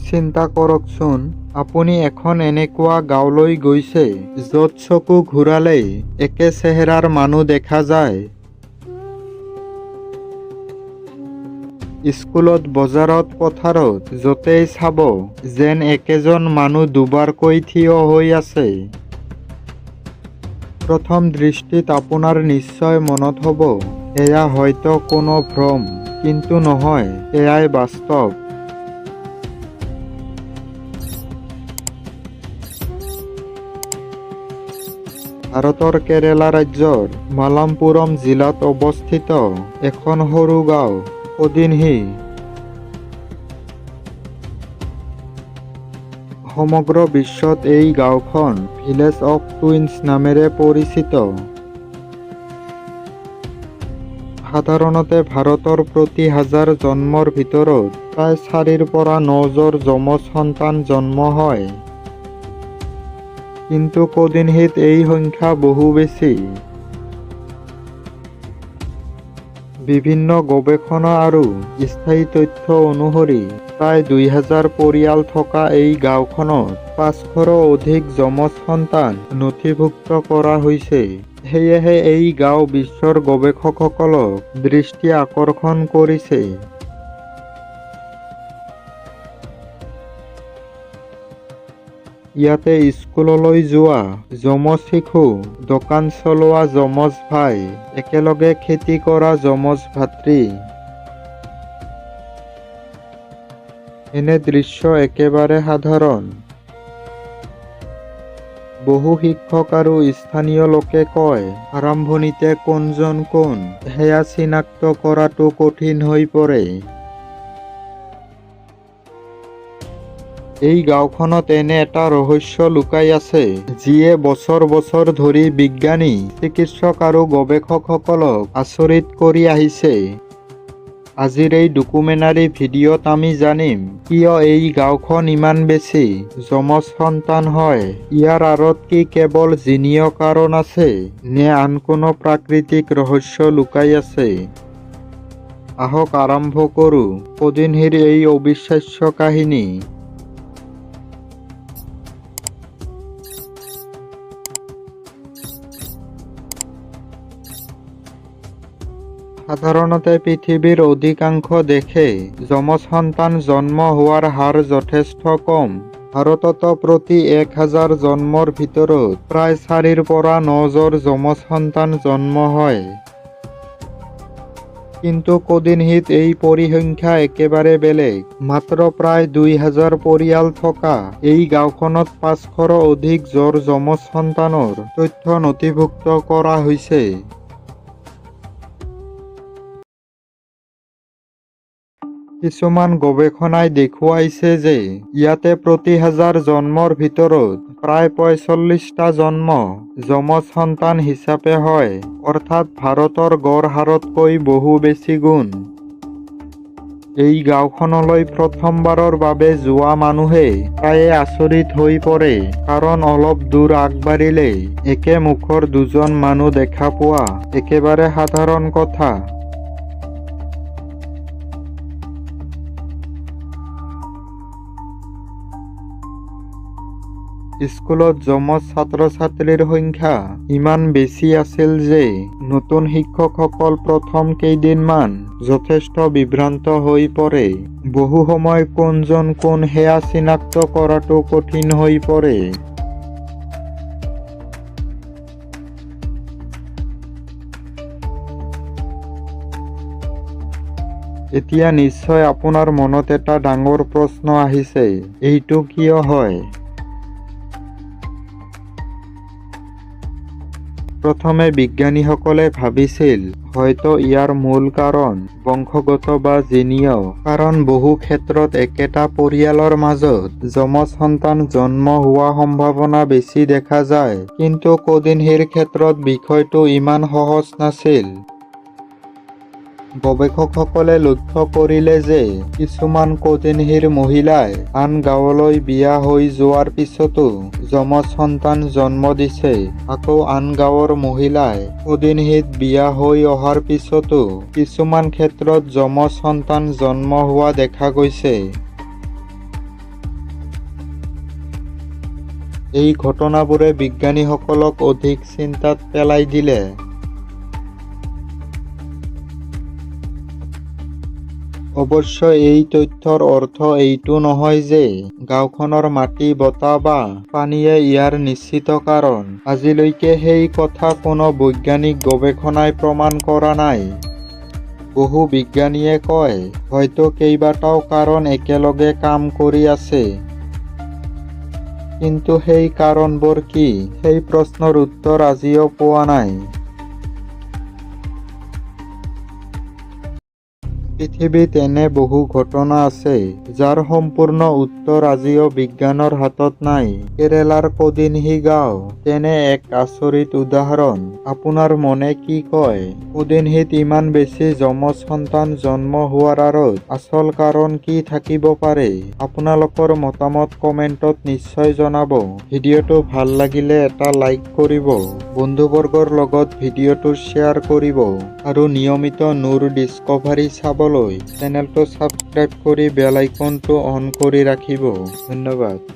চিন্তা কৰকচোন, আপুনি এখন এনেকুৱা গাঁৱলৈ গৈছে য'ত চকু ঘূৰালেই একে চেহেৰাৰ মানুহ দেখা যায়। স্কুলত, বজাৰত, পথাৰত য'তেই চাব যেন একেজন মানুহ দুবাৰকৈ থিয় হৈ আছে। প্ৰথম দৃষ্টিত আপোনাৰ নিশ্চয় মনত হ'ব এয়া হয়তো কোনো ভ্ৰম, কিন্তু নহয়, এয়াই বাস্তৱ। ভাৰতৰ কেৰালা ৰাজ্যৰ মালাপ্পুৰম জিলাত অৱস্থিত এখন সৰু গাঁও কোডিনহি। সমগ্ৰ বিশ্বত এই গাঁওখন ভিলেজ অফ টুইনছ নামেৰে পৰিচিত। সাধাৰণতে ভাৰতৰ প্ৰতি 1000 জন্মৰ ভিতৰত প্ৰায় 4ৰ পৰা 9জন যমজ সন্তান জন্ম হয়। কিন্তু কোডিনহিত এই সংখ্যা বহু বেছি। বিভিন্ন গৱেষণা আৰু স্থায়ী তথ্য অনুসৰি প্ৰায় 2000 পৰিয়াল থকা এই গাঁওখনত 500ৰো অধিক যমজ সন্তান নথিভুক্ত কৰা হৈছে। সেয়েহে এই গাঁও বিশ্বৰ গৱেষকসকলক দৃষ্টি আকৰ্ষণ কৰিছে। ইয়াতে স্কুললৈ যোৱা যমজ শিশু, দোকান চলোৱা যমজ ভাই, একেলগে খেতি কৰা যমজ ভাতৃ। এনে দৃশ্য একেবাৰে সাধাৰণ। বহু শিক্ষক আৰু স্থানীয় লোকে কয়, আৰম্ভণিতে কোনজন কোন সেয়া চিনাক্ত কৰাটো কঠিন হৈ পৰে। এই গাঁওখনত এনে এটা ৰহস্য লুকাই আছে যিয়ে বছৰ বছৰ ধৰি বিজ্ঞানী, চিকিৎসক আৰু গৱেষকসকলক আচৰিত কৰি আহিছে। আজিৰ এই ডকুমেণ্টাৰী ভিডিঅ'ত আমি জানিম কিয় এই গাঁওখন ইমান বেছি যমজ সন্তান হয়। ইয়াৰ আঁৰত কি কেৱল জিনীয় কাৰণ আছে নে আন কোনো প্ৰাকৃতিক ৰহস্য লুকাই আছে? আহক আৰম্ভ কৰোঁ কোডিনহিৰ এই অবিশ্বাস্য কাহিনী। সাধাৰণতে পৃথিৱীৰ অধিকাংশ দেশে যমজ সন্তান জন্ম হোৱাৰ হাৰ যথেষ্ট কম। ভাৰততো প্ৰতি 1000 জন্মৰ ভিতৰত প্ৰায় 4ৰ পৰা 9জন যমজ সন্তান জন্ম হয়। কিন্তু কোডিনহিত এই পৰিসংখ্যা একেবাৰে বেলেগ। মাত্ৰ প্ৰায় 2000 পৰিয়াল থকা এই গাঁওখনত 500ৰো অধিক যমজ সন্তানৰ তথ্য নথিভুক্ত কৰা হৈছে। কিছুমান গৱেষণাই দেখুৱাইছে যে ইয়াতে প্ৰতি 1000 জন্মৰ ভিতৰত প্ৰায় 45টা জন্ম যমজ সন্তান হিচাপে হয়, অৰ্থাৎ ভাৰতৰ গড় হাৰতকৈ বহু বেছি গুণ। এই গাঁওখনলৈ প্ৰথমবাৰৰ বাবে যোৱা মানুহে প্ৰায়ে আচৰিত হৈ পৰে, কাৰণ অলপ দূৰ আগবাঢ়িলে একে মুখৰ দুজন মানুহ দেখা পোৱা একেবাৰে সাধাৰণ কথা। স্কুলত যমজ ছাত্ৰ-ছাত্ৰীৰ সংখ্যা ইমান বেছি আছিল যে নতুন শিক্ষকসকল প্ৰথম কেইদিনমান যথেষ্ট বিভ্ৰান্ত হৈ পৰে। বহু সময় কোনজন কোন সেয়া চিনাক্ত কৰাটো কঠিন হৈ পৰে। এতিয়া নিশ্চয় আপোনাৰ মনত এটা ডাঙৰ প্ৰশ্ন আহিছে, এইটো কিয় হয়? প্ৰথমে বিজ্ঞানীসকলে ভাবিছিল হয়তো ইয়াৰ মূল কাৰণ বংশগত বা জিনীয়, কাৰণ বহু ক্ষেত্ৰত একেটা পৰিয়ালৰ মাজত যমজ সন্তান জন্ম হোৱা সম্ভাৱনা বেছি দেখা যায়। কিন্তু কোডিনহিৰ ক্ষেত্ৰত বিষয়টো ইমান সহজ নাছিল। গৱেষকসকলে লক্ষ্য কৰিলে যে কিছুমান কোডিনহিৰ মহিলাই আন গাঁৱলৈ বিয়া হৈ যোৱাৰ পিছতো যমজ সন্তান জন্ম দিছে। আকৌ আন গাঁৱৰ মহিলাই কোডিনহিত বিয়া হৈ অহাৰ পিছতো কিছুমান ক্ষেত্ৰত যমজ সন্তান জন্ম হোৱা দেখা গৈছে। এই ঘটনাবোৰে বিজ্ঞানীসকলক অধিক চিন্তাত পেলাই দিলে। অৱশ্য এই তথ্যৰ অৰ্থ এইটো নহয় যে গাঁওখনৰ মাটি, বতাহ বা পানীয়ে ইয়াৰ নিশ্চিত কাৰণ। আজিলৈকে সেই কথা কোনো বৈজ্ঞানিক গৱেষণাই প্ৰমাণ কৰা নাই। বহু বিজ্ঞানীয়ে কয়, হয়তো কেইবাটাও কাৰণ একেলগে কাম কৰি আছে। কিন্তু সেই কাৰণবোৰ কি? সেই প্ৰশ্নৰ উত্তৰ আজিও পোৱা নাই। পৃথিৱীত এনে বহু ঘটনা আছে যাৰ সম্পূৰ্ণ উত্তৰ আজিও বিজ্ঞানৰ হাতত নাই। কেৰেলাৰ কোডিনহি গাঁও তেনে এক আচৰিত উদাহৰণ। আপোনাৰ মনে কি কয়? কোডিনহিত ইমান বেছি যমজ সন্তান জন্ম হোৱাৰ আঁৰত আচল কাৰণ কি থাকিব পাৰে? আপোনালোকৰ মতামত কমেণ্টত নিশ্চয় জনাব। ভিডিঅ'টো ভাল লাগিলে এটা লাইক কৰিব, বন্ধুবৰ্গৰ লগত ভিডিঅ'টো শ্বেয়াৰ কৰিব আৰু নিয়মিত নুৰ ডিস্কভাৰী চাবলৈ চেনেলটো ছাবস্ক্ৰাইব কৰি বেল আইকনটো অন কৰি ৰাখিব। ধন্যবাদ।